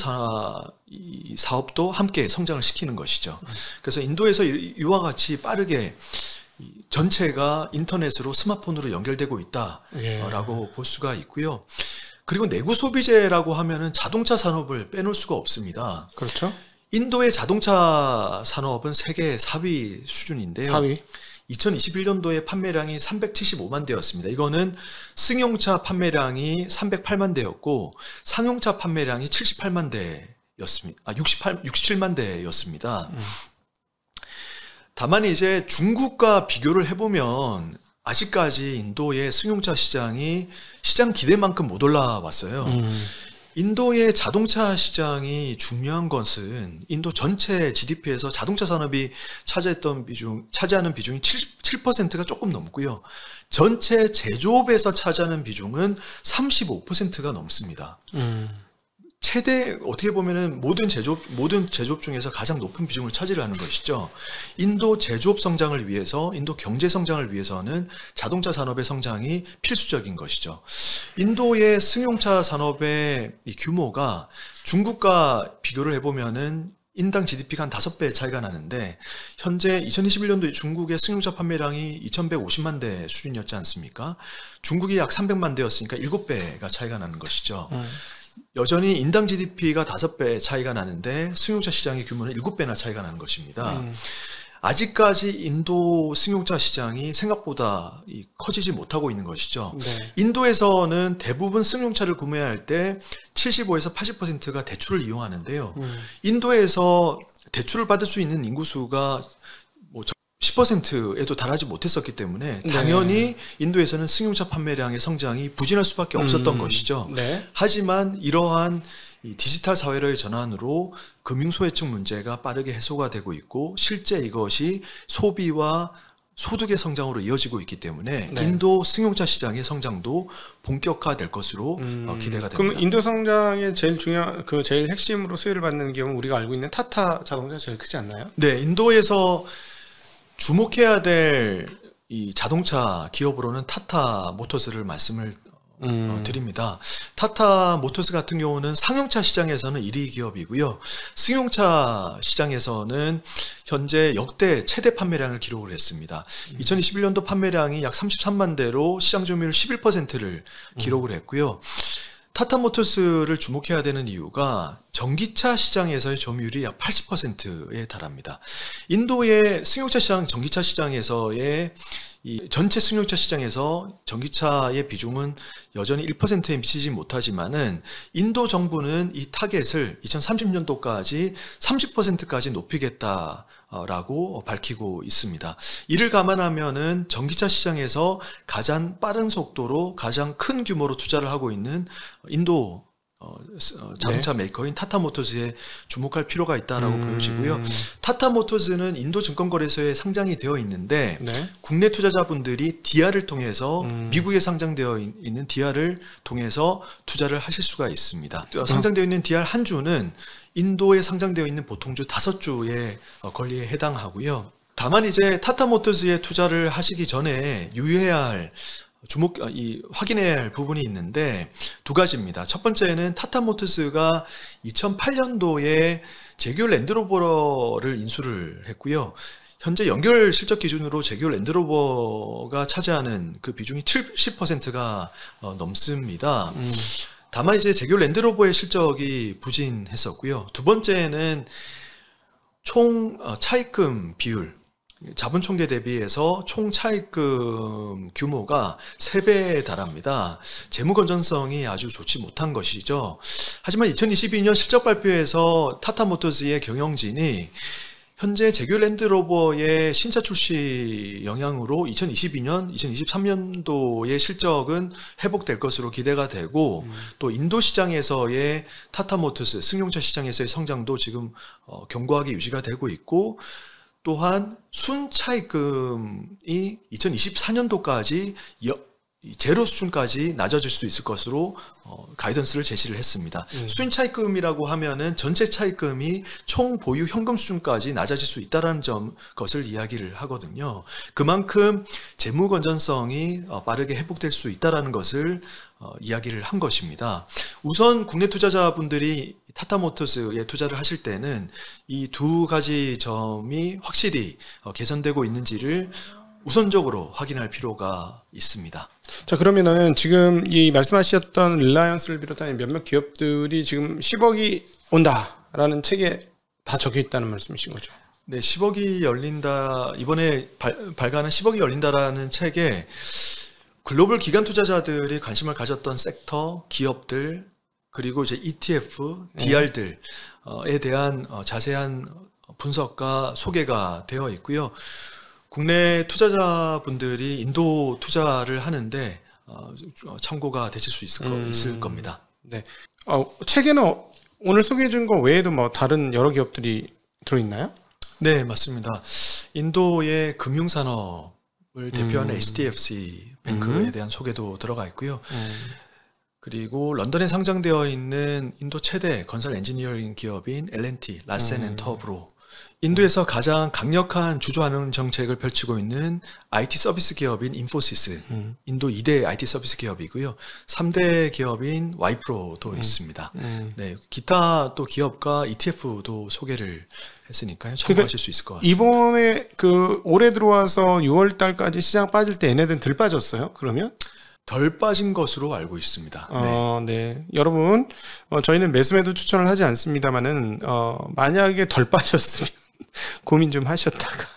사업도 함께 성장을 시키는 것이죠. 그래서 인도에서 이와 같이 빠르게 전체가 인터넷으로 스마트폰으로 연결되고 있다라고 볼 수가 있고요. 그리고 내구 소비재라고 하면은 자동차 산업을 빼놓을 수가 없습니다. 그렇죠. 인도의 자동차 산업은 세계 4위 수준인데요. 4위. 2021년도에 판매량이 375만 대였습니다. 이거는 승용차 판매량이 308만 대였고 상용차 판매량이 78만 대였습니다. 67만 대였습니다. 다만 이제 중국과 비교를 해보면 아직까지 인도의 승용차 시장이 시장 기대만큼 못 올라왔어요. 인도의 자동차 시장이 중요한 것은 인도 전체 GDP에서 자동차 산업이 차지하는 비중이 7%가 조금 넘고요. 전체 제조업에서 차지하는 비중은 35%가 넘습니다. 최대 어떻게 보면은 모든 제조업 중에서 가장 높은 비중을 차지를 하는 것이죠. 인도 제조업 성장을 위해서, 인도 경제 성장을 위해서는 자동차 산업의 성장이 필수적인 것이죠. 인도의 승용차 산업의 이 규모가 중국과 비교를 해보면은 인당 GDP가 한 5배 차이가 나는데 현재 2021년도에 중국의 승용차 판매량이 2150만 대 수준이었지 않습니까? 중국이 약 300만 대였으니까 7배가 차이가 나는 것이죠. 여전히 인당 GDP가 5배 차이가 나는데 승용차 시장의 규모는 7배나 차이가 나는 것입니다. 아직까지 인도 승용차 시장이 생각보다 커지지 못하고 있는 것이죠. 네. 인도에서는 대부분 승용차를 구매할 때 75에서 80%가 대출을 이용하는데요. 인도에서 대출을 받을 수 있는 인구수가 10%에도 달하지 못했었기 때문에 당연히 인도에서는 승용차 판매량의 성장이 부진할 수밖에 없었던 것이죠. 네. 하지만 이러한 이 디지털 사회로의 전환으로 금융소외층 문제가 빠르게 해소가 되고 있고 실제 이것이 소비와 소득의 성장으로 이어지고 있기 때문에 인도 승용차 시장의 성장도 본격화될 것으로 기대가 됩니다. 그럼 인도 성장의 제일 중요한 제일 핵심으로 수혜를 받는 기업은 우리가 알고 있는 타타 자동차 제일 크지 않나요? 네, 인도에서 주목해야 될 이 자동차 기업으로는 타타 모터스를 말씀을 드립니다. 타타 모터스 같은 경우는 상용차 시장에서는 1위 기업이고요. 승용차 시장에서는 현재 역대 최대 판매량을 기록을 했습니다. 2021년도 판매량이 약 33만 대로 시장 점유율 11%를 기록을 했고요. 타타 모터스를 주목해야 되는 이유가 전기차 시장에서의 점유율이 약 80%에 달합니다. 인도의 승용차 시장, 전기차 시장에서의 이 전체 승용차 시장에서 전기차의 비중은 여전히 1%에 미치지 못하지만은 인도 정부는 이 타겟을 2030년도까지 30%까지 높이겠다라고 밝히고 있습니다. 이를 감안하면은 전기차 시장에서 가장 빠른 속도로 가장 큰 규모로 투자를 하고 있는 인도 자동차 메이커인 타타모터스에 주목할 필요가 있다라고 보여지고요. 타타모터스는 인도 증권거래소에 상장이 되어 있는데 국내 투자자분들이 디아를 통해서 미국에 상장되어 있는 디아를 통해서 투자를 하실 수가 있습니다. 상장되어 있는 디아 한 주는 인도에 상장되어 있는 보통주 5주의 권리에 해당하고요. 다만 이제 타타모터스에 투자를 하시기 전에 유의해야 할 확인해야 할 부분이 있는데 두 가지입니다. 첫 번째는 타타모터스가 2008년도에 제규어 랜드로버를 인수를 했고요. 현재 연결 실적 기준으로 제규어 랜드로버가 차지하는 그 비중이 70%가 넘습니다. 다만 이제 제규어 랜드로버의 실적이 부진했었고요. 두 번째는 총 차입금 비율, 자본 총계 대비해서 총 차입금 규모가 3배에 달합니다. 재무 건전성이 아주 좋지 못한 것이죠. 하지만 2022년 실적 발표에서 타타모터스의 경영진이 현재 제규어 랜드로버의 신차 출시 영향으로 2022년, 2023년도의 실적은 회복될 것으로 기대가 되고 또 인도 시장에서의 타타모터스 승용차 시장에서의 성장도 지금 견고하게 유지가 되고 있고 또한 순차입금이 2024년도까지 제로 수준까지 낮아질 수 있을 것으로 가이던스를 제시를 했습니다. 수익 차입금이라고 하면은 전체 차입금이 총 보유 현금 수준까지 낮아질 수 있다라는 것을 이야기를 하거든요. 그만큼 재무 건전성이 빠르게 회복될 수 있다라는 것을 이야기를 한 것입니다. 우선 국내 투자자분들이 타타모터스에 투자를 하실 때는 이 두 가지 점이 확실히 개선되고 있는지를 우선적으로 확인할 필요가 있습니다. 자, 그러면은 지금 이 말씀하셨던 릴라이언스를 비롯한 몇몇 기업들이 지금 10억이 온다라는 책에 다 적혀 있다는 말씀이신 거죠? 네, 10억이 열린다. 이번에 발간한 10억이 열린다라는 책에 글로벌 기관 투자자들이 관심을 가졌던 섹터, 기업들, 그리고 이제 ETF, DR들에 대한 자세한 분석과 소개가 되어 있고요. 국내 투자자분들이 인도 투자를 하는데 참고가 되실 수 있을 겁니다. 네. 책에는 오늘 소개해 준 거 외에도 뭐 다른 여러 기업들이 들어있나요? 네, 맞습니다. 인도의 금융산업을 대표하는 HDFC 뱅크에 대한 소개도 들어가 있고요. 그리고 런던에 상장되어 있는 인도 최대 건설 엔지니어링 기업인 L&T, 라센 앤 터브로, 인도에서 가장 강력한 주주환원 정책을 펼치고 있는 IT 서비스 기업인 인포시스, 인도 2대 IT 서비스 기업이고요. 3대 기업인 와이프로도 있습니다. 네, 기타 또 기업과 ETF도 소개를 했으니까요. 참고하실 수 있을 것 같습니다. 이번에 올해 들어와서 6월 달까지 시장 빠질 때 얘네들은 덜 빠졌어요? 그러면? 덜 빠진 것으로 알고 있습니다. 네. 여러분, 저희는 매수매도 추천을 하지 않습니다만은, 만약에 덜 빠졌으면 고민 좀 하셨다가,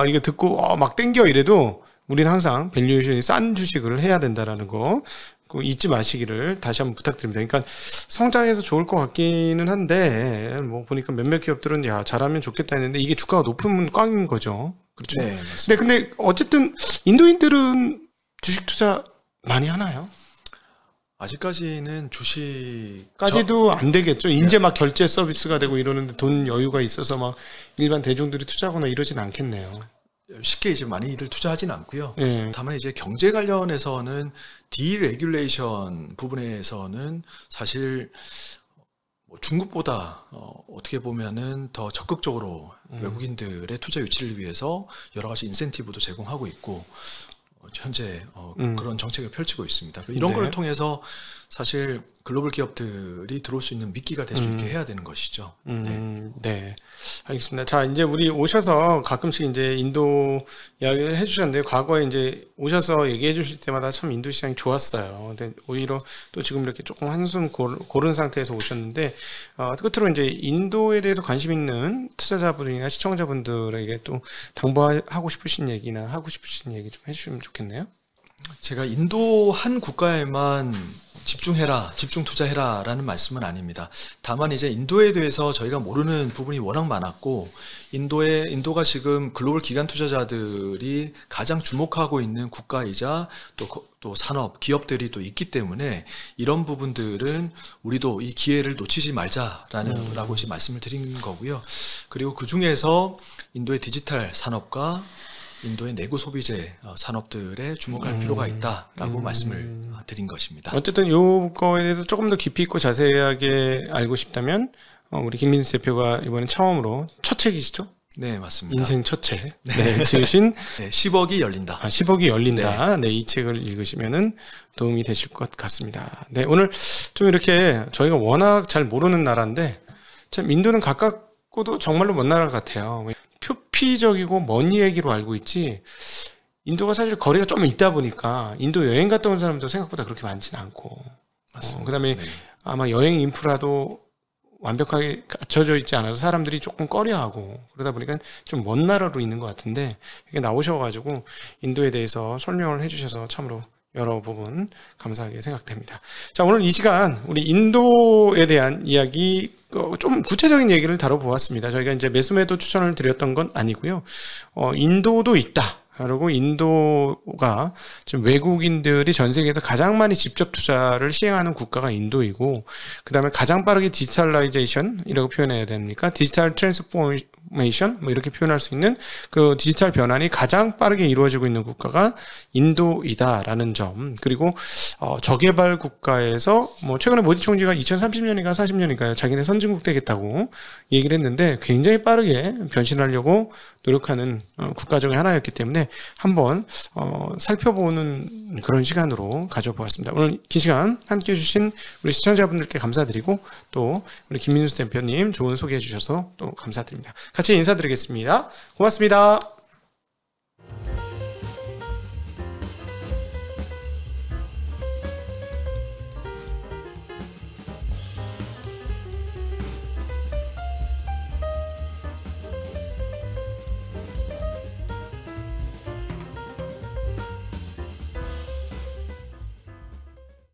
이거 듣고, 막 땡겨 이래도, 우리는 항상 밸류에이션이 싼 주식을 해야 된다라는 거, 잊지 마시기를 다시 한번 부탁드립니다. 그러니까 성장해서 좋을 것 같기는 한데, 뭐 보니까 몇몇 기업들은, 야, 잘하면 좋겠다 했는데, 이게 주가가 높으면 꽝인 거죠. 그렇죠. 네, 맞습니다. 네, 근데 어쨌든, 인도인들은 주식 투자 많이 하나요? 아직까지는 주식까지도 안 되겠죠. 이제 막 결제 서비스가 되고 이러는데 돈 여유가 있어서 막 일반 대중들이 투자하거나 이러진 않겠네요. 쉽게 이제 많이들 투자하진 않고요. 네. 다만 이제 경제 관련해서는 디레귤레이션 부분에서는 사실 중국보다 어떻게 보면은 더 적극적으로 외국인들의 투자 유치를 위해서 여러 가지 인센티브도 제공하고 있고, 현재 그런 정책을 펼치고 있습니다. 이런 걸 통해서 사실 글로벌 기업들이 들어올 수 있는 미끼가 될 수 있게 해야 되는 것이죠. 네, 알겠습니다. 자, 이제 우리 오셔서 가끔씩 이제 인도 이야기를 해주셨는데, 과거에 이제 오셔서 얘기해 주실 때마다 참 인도 시장이 좋았어요. 근데 오히려 또 지금 이렇게 조금 한숨 고른 상태에서 오셨는데, 끝으로 이제 인도에 대해서 관심 있는 투자자분이나 시청자분들에게 또 당부하고 싶으신 얘기나 하고 싶으신 얘기 좀 해주시면 좋겠네요. 제가 인도 한 국가에만 집중해라, 집중 투자해라 라는 말씀은 아닙니다. 다만 이제 인도에 대해서 저희가 모르는 부분이 워낙 많았고, 인도가 지금 글로벌 기관 투자자들이 가장 주목하고 있는 국가이자 또 산업, 기업들이 또 있기 때문에 이런 부분들은 우리도 이 기회를 놓치지 말자라고 이제 말씀을 드린 거고요. 그리고 그 중에서 인도의 디지털 산업과 인도의 내구 소비재 산업들에 주목할 필요가 있다라고 말씀을 드린 것입니다. 어쨌든 이거에 대해서 조금 더 깊이 있고 자세하게 알고 싶다면 우리 김민수 대표가 이번에 처음으로 첫 책이시죠? 네, 맞습니다. 인생 첫 책. 네, 지으신 네, 10억이 열린다. 10억이 열린다. 네, 이 책을 읽으시면은 도움이 되실 것 같습니다. 네, 오늘 좀 이렇게 저희가 워낙 잘 모르는 나라인데 참 인도는 가깝고도 정말로 먼 나라 같아요. 표피적이고 먼 얘기로 알고 있지, 인도가 사실 거리가 좀 있다 보니까 인도 여행 갔다 온 사람도 생각보다 그렇게 많지는 않고, 그다음에 네. 아마 여행 인프라도 완벽하게 갖춰져 있지 않아서 사람들이 조금 꺼려하고 그러다 보니까 좀 먼 나라로 있는 것 같은데, 이렇게 나오셔가지고 인도에 대해서 설명을 해주셔서 참으로 여러 부분 감사하게 생각됩니다. 자, 오늘 이 시간 우리 인도에 대한 이야기, 좀 구체적인 얘기를 다뤄보았습니다. 저희가 이제 매수매도 추천을 드렸던 건 아니고요. 인도도 있다. 그리고 인도가 지금 외국인들이 전 세계에서 가장 많이 직접 투자를 시행하는 국가가 인도이고, 그 다음에 가장 빠르게 디지털라이제이션이라고 표현해야 됩니까? 디지털 트랜스포메이션 뭐 이렇게 표현할 수 있는 그 디지털 변환이 가장 빠르게 이루어지고 있는 국가가 인도이다라는 점. 그리고 저개발 국가에서 뭐 최근에 모디 총리가 2030년인가 40년인가요? 자기네 선진국 되겠다고 얘기를 했는데 굉장히 빠르게 변신하려고 노력하는 국가 중에 하나였기 때문에 한번 살펴보는 그런 시간으로 가져보았습니다. 오늘 긴 시간 함께 해주신 우리 시청자분들께 감사드리고, 또 우리 김민수 대표님 좋은 소개해 주셔서 또 감사드립니다. 같이 인사드리겠습니다. 고맙습니다.